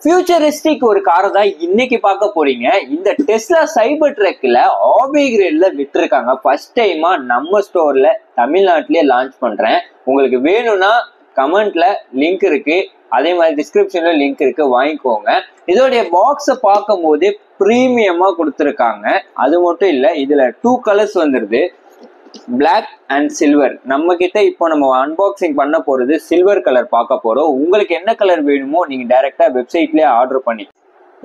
Futuristic ஒரு காரை தான் இன்னைக்கு பார்க்க போறீங்க. இந்த டெஸ்லா சைபர் ட்ரக்ல ஆபி கிரேட்ல விட்டுருக்காங்க. ஃபர்ஸ்ட் டைமா நம்ம ஸ்டோர்ல தமிழ்நாட்டிலே லான்ச் பண்றேன். உங்களுக்கு வேணும்னா கமெண்ட்ல லிங்க் இருக்கு, அதே மாதிரி டிஸ்கிரிப்ஷன்ல லிங்க் இருக்கு, வாங்கிக்கோங்க. இதோடைய பாக்ஸை பார்க்கும் போதே பிரீமியமா கொடுத்துருக்காங்க. அது மட்டும் இல்ல, இதுல 2 கலர்ஸ் வந்துருது, பிளாக் அண்ட் சில்வர். நம்ம கிட்ட இப்போ நம்ம அன்பாக்சிங் பண்ண போறது சில்வர் கலர் பார்க்க போறோம். உங்களுக்கு என்ன கலர் வேணுமோ நீங்க டைரக்டா வெப்சைட்லயே ஆர்டர் பண்ணி.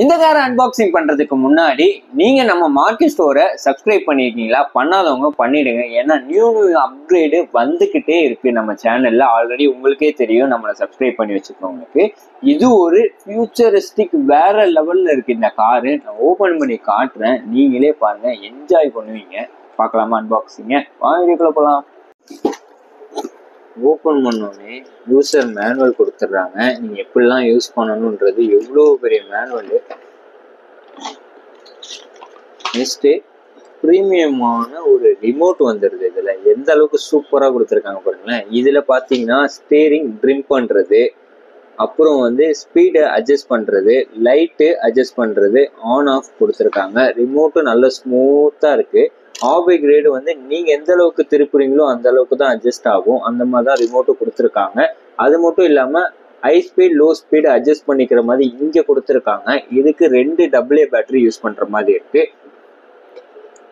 இந்த காரை அன்பாக்சிங் பண்றதுக்கு முன்னாடி நீங்க நம்ம மார்க்கெட் ஸ்டோரை சப்ஸ்கிரைப் பண்ணிருக்கீங்களா? பண்ணாதவங்க பண்ணிடுங்க. ஏன்னா நியூ அப்கிரேடு வந்துகிட்டே இருக்கு நம்ம சேனல்ல. ஆல்ரெடி உங்களுக்கே தெரியும், நம்மளை சப்ஸ்கிரைப் பண்ணி வச்சுக்கிறவங்களுக்கு. இது ஒரு ஃபியூச்சரிஸ்டிக் வேற லெவல்ல இருக்கு இந்த காரு. நான் ஓபன் பண்ணி காட்டுறேன், நீங்களே பாருங்க, என்ஜாய் பண்ணுவீங்க. பார்க்கலாமா அன்பாக்சிங்க? வாங்கிக்குள்ள போகலாம். ஓப்பன் பண்ணோடனே யூசர் மேனுவல் கொடுத்துட்றாங்க. நீங்கள் எப்படிலாம் யூஸ் பண்ணணுன்றது எவ்வளோ பெரிய மேனுவல். நெக்ஸ்ட்டு ப்ரீமியமான ஒரு ரிமோட் வந்துடுது. இதில் எந்த அளவுக்கு சூப்பராக கொடுத்துருக்காங்க பாருங்களேன். இதில் பார்த்தீங்கன்னா ஸ்டீரிங் ட்ரிம் பண்ணுறது, அப்புறம் வந்து ஸ்பீடை அட்ஜஸ்ட் பண்ணுறது, லைட்டு அட்ஜஸ்ட் பண்ணுறது, ஆன் ஆஃப் கொடுத்துருக்காங்க. ரிமோட்டும் நல்ல ஸ்மூத்தாக இருக்குது. ஆபி கிரேடு வந்து நீங்க எந்த அளவுக்கு திருப்புறீங்களோ அந்த அளவுக்கு தான் அட்ஜஸ்ட் ஆகும். அந்த மாதிரி தான் ரிமோட்டும் கொடுத்துருக்காங்க. அது மட்டும் இல்லாம high speed low speed adjust பண்ணிக்கிற மாதிரி இங்க கொடுத்துருக்காங்க. இதுக்கு 2 AA பேட்டரி யூஸ் பண்ற மாதிரி இருக்கு.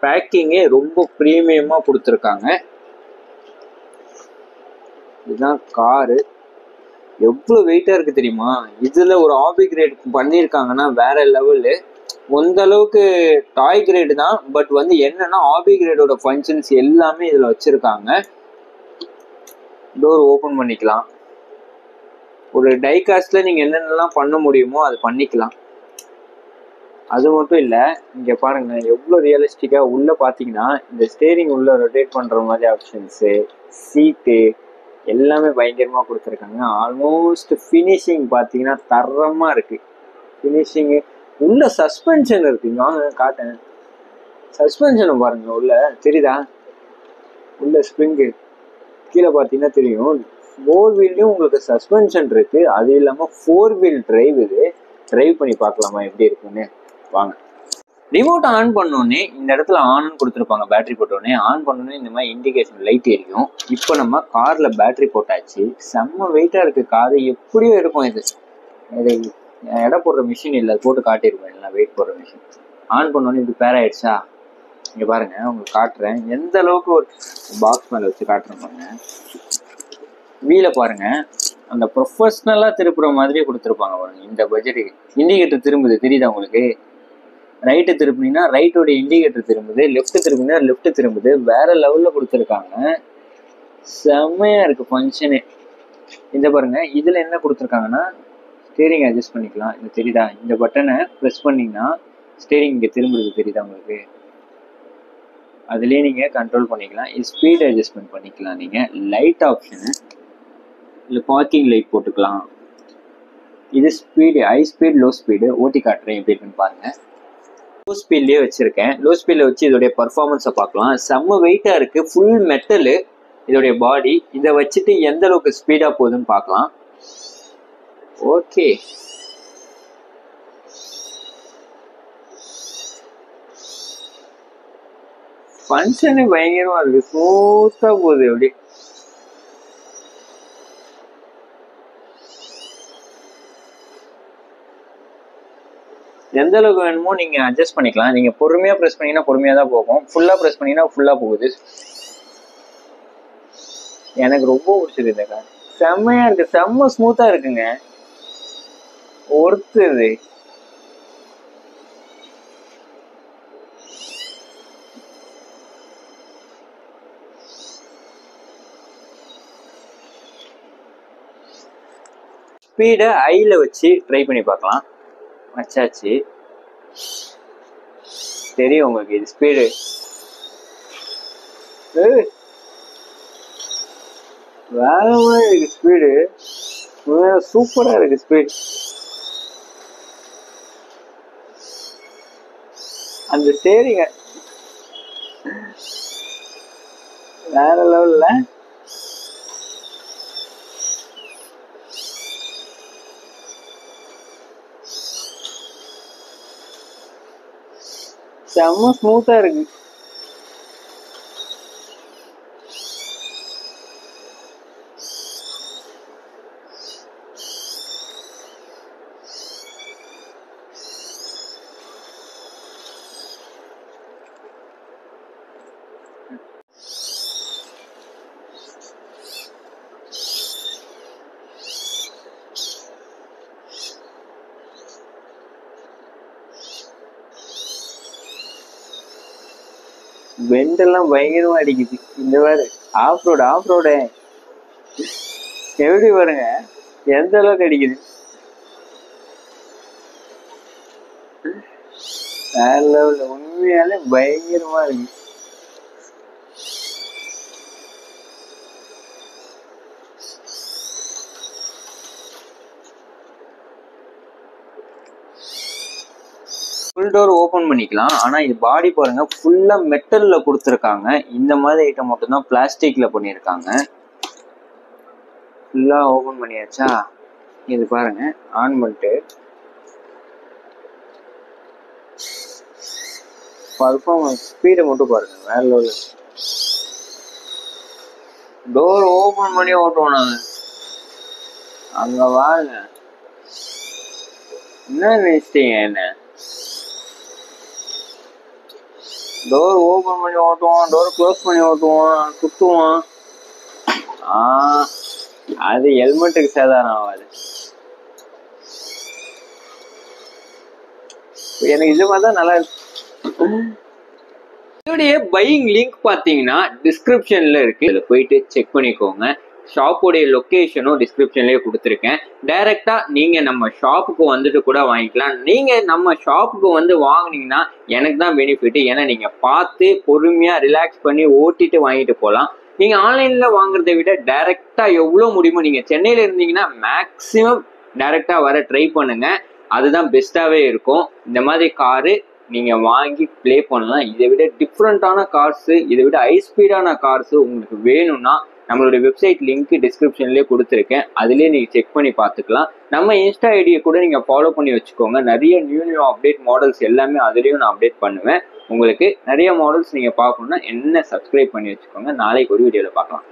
பேக்கிங்கே ரொம்ப பிரீமியமா கொடுத்துருக்காங்க. இதுதான் காரு. எவ்வளவு வெயிட்டா இருக்கு தெரியுமா? இதுல ஒரு ஆபி கிரேட் பண்ணியிருக்காங்கன்னா வேற லெவலு. அந்த அளவுக்கு டாய் கிரேடு தான், பட் வந்து என்னன்னா ஆபி கிரேடோட ஃபங்க்ஷன்ஸ் எல்லாமே இதுல வச்சிருக்காங்க. டோர் ஓபன் பண்ணிக்கலாம். ஒரு டைகாஸ்ட்ல நீங்க என்னென்னலாம் பண்ண முடியுமோ அது பண்ணிக்கலாம். அது மட்டும் இல்ல, இங்க பாருங்க எவ்வளவு ரியலிஸ்டிக்கா. உள்ள பாத்தீங்கன்னா இந்த ஸ்டேரிங் உள்ள ரொட்டேட் பண்ற மாதிரி ஆப்ஷன்ஸ், சீட்டு எல்லாமே பயங்கரமா கொடுத்துருக்காங்க. ஆல்மோஸ்ட் ஃபினிஷிங் பாத்தீங்கன்னா தரமா இருக்கு. ஃபினிஷிங் உள்ள சஸ்பென்ஷன் இருக்கு. நான் காட்டேன், சஸ்பென்ஷனை பாருங்க. உள்ள தெரியுதா? உள்ள ஸ்ப்ரிங்கு கீழே பார்த்தீங்கன்னா தெரியும். 4 வீல்லையும் உங்களுக்கு சஸ்பென்ஷன் இருக்கு. அது இல்லாம 4 வீல் டிரைவ். இது டிரைவ் பண்ணி பார்க்கலாமா எப்படி இருக்குன்னு? வாங்க. ரிமோட் ஆன் பண்ணோடனே இந்த இடத்துல ஆன் கொடுத்துருப்பாங்க. பேட்டரி போட்டோடனே ஆன் பண்ணோடனே இந்த மாதிரி இண்டிகேஷன் லைட் எரியும். இப்போ நம்ம கார்ல பேட்டரி போட்டாச்சு. செம்ம வெயிட்டா இருக்கு காரு. எப்படியும் இருக்கும் இது. எடை போடுற மிஷின் இல்லை, போட்டு காட்டியிருப்பேன். இல்லை, வெயிட் போடுற மிஷின். ஆன் பண்ணோன்னே இது பேர் ஆயிடுச்சா? இங்கே பாருங்க, உங்களுக்கு காட்டுறேன் எந்த அளவுக்கு. ஒரு பாக்ஸ் மேலே வச்சு காட்டுறேன் பாருங்க. வீலை பாருங்க, அந்த ப்ரொஃபஷ்னலாக திருப்புற மாதிரியே கொடுத்துருப்பாங்க பாருங்க. இந்த பட்ஜெட்டுக்கு இண்டிகேட்டர் திரும்புது, தெரியுதா உங்களுக்கு? ரைட்டு திருப்பினீங்கன்னா ரைட்டோட இண்டிகேட்டர் திரும்புது, லெஃப்ட் திரும்பினா லெஃப்ட் திரும்புது. வேற லெவலில் கொடுத்துருக்காங்க. செம்மையா இருக்கு ஃபங்க்ஷனே. இந்த பாருங்க, இதுல என்ன கொடுத்துருக்காங்கன்னா ஸ்டீரிங் அட்ஜஸ்ட் பண்ணிக்கலாம். இது தெரியுதா? இந்த பட்டனை ப்ரெஸ் பண்ணீங்கன்னா ஸ்டீரிங் இங்கே திரும்புறது, தெரியுதா உங்களுக்கு? அதுலேயே நீங்கள் கண்ட்ரோல் பண்ணிக்கலாம். இது ஸ்பீட் அட்ஜஸ்ட்மெண்ட் பண்ணிக்கலாம். நீங்கள் லைட் ஆப்ஷனு இல்லை பார்க்கிங் லைட் போட்டுக்கலாம். இது speed, high speed low speed. ஓட்டி காட்டுறேன் எப்படி இருக்குன்னு பாருங்கள். லோ ஸ்பீட்லேயே வச்சுருக்கேன். லோ ஸ்பீடில் வச்சு இதோடைய பர்ஃபார்மன்ஸை பார்க்கலாம். செம்ம வெயிட்டாக இருக்குது, ஃபுல் மெட்டலு இதோடைய பாடி. இதை வச்சுட்டு எந்த அளவுக்கு ஸ்பீடாக போகுதுன்னு பார்க்கலாம். ஓகே, ஃபங்க்ஷனே பயங்கரமா இருக்கு. ஸ்மூத்தா போகுது. எப்படி எந்த அளவுக்கு வேணுமோ நீங்க அட்ஜஸ்ட் பண்ணிக்கலாம். நீங்க பொறுமையா ப்ரெஸ் பண்ணீங்கன்னா பொறுமையா தான் போகும். ஃபுல்லா ப்ரெஸ் பண்ணீங்கன்னா ஃபுல்லா போகுது. எனக்கு ரொம்ப பிடிச்சது இந்த கார். செம்மையா இருக்கு, செம்ம ஸ்மூத்தா இருக்குங்க. ஒருத்தது ஸ்பீடை ஹைல வச்சு ட்ரை பண்ணி பார்க்கலாம். வச்சாச்சு, தெரியும் உங்களுக்கு இது ஸ்பீடு. வேற மாதிரி இருக்கு ஸ்பீடு. சூப்பரா இருக்கு ஸ்பீட். அந்த ஸ்டேரிங்க வேற லெவல்ல. செம்ம ஸ்மூத்தா இருக்கு. வெண்டெல்லாம் பயங்கரமா அடிக்குது. இந்த வேறு ஆஃப் ரோடு எப்படி பாருங்க எந்த அளவுக்கு அடிக்குது. வேற லெவல்ல உண்மையாலே பயங்கரமா இருக்கு. ஃபுல் டோர் ஓபன் பண்ணிக்கலாம். ஆனா இது பாடி பாருங்க ஃபுல்லா மெட்டல்ல கொடுத்துருக்காங்க. இந்த மாதிரி ஐட்டம் மட்டும் தான் பிளாஸ்டிக்ல பண்ணியிருக்காங்க. ஃபுல்லா ஓபன் பண்ணியாச்சா, இது பாருங்க ஆன் பண்ணிட்டு பர்ஃபார்மன்ஸ் ஸ்பீடை மட்டும் பாருங்க வேற லெவல். டோர் ஓபன் பண்ணி ஓட்டுவோம் நாங்க. அங்க வாங்க என்ன நினைச்சிட்டீங்க என்ன? டோர் ஓபன் பண்ணி ஓட்டுவோம், டோர் க்ளோஸ் பண்ணி ஓட்டுவோம், சுத்துவோம். அது ஹெல்மெட்டுக்கு சேதாரம் ஆகாது. எனக்கு இது மாதிரி தான் நல்லா இருக்கு. இதோடைய பையிங் லிங்க் பார்த்தீங்கன்னா டிஸ்கிரிப்ஷன்ல இருக்கு, இதில் போயிட்டு செக் பண்ணிக்கோங்க. ஷாப்போடைய லொக்கேஷனும் டிஸ்கிரிப்ஷன்லேயே கொடுத்துருக்கேன். டைரக்டா நீங்க நம்ம ஷாப்புக்கு வந்துட்டு கூட வாங்கிக்கலாம். நீங்க நம்ம ஷாப்புக்கு வந்து வாங்கினீங்கன்னா எனக்கு தான் பெனிஃபிட். ஏன்னா நீங்க பார்த்து பொறுமையா ரிலாக்ஸ் பண்ணி ஓட்டிட்டு வாங்கிட்டு போகலாம். நீங்க ஆன்லைன்ல வாங்குறதை விட டைரக்டா எவ்வளவு முடியுமோ, நீங்க சென்னையில இருந்தீங்கன்னா மேக்சிமம் டைரக்டா வர ட்ரை பண்ணுங்க. அதுதான் பெஸ்டாவே இருக்கும். இந்த மாதிரி காரு நீங்க வாங்கி பிளே பண்ணலாம். இதை விட டிஃப்ரெண்டான கார்ஸ், இதை விட ஹை ஸ்பீடான கார்ஸ் உங்களுக்கு வேணும்னா நம்மளுடைய வெப்சைட் லிங்க் டிஸ்கிரிப்ஷன்லேயே கொடுத்துருக்கேன். அதுலேயே நீங்க செக் பண்ணி பார்த்துக்கலாம். நம்ம இன்ஸ்டா ஐடியை கூட நீங்க ஃபாலோ பண்ணி வச்சுக்கோங்க. நிறைய நியூ அப்டேட் மாடல்ஸ் எல்லாமே அதுலேயும் நான் அப்டேட் பண்ணுவேன். உங்களுக்கு நிறைய மாடல்ஸ் நீங்க பார்க்கணும்னா என்ன சப்ஸ்கிரைப் பண்ணி வச்சுக்கோங்க. நாளைக்கு ஒரு வீடியோவில் பார்க்கலாம்.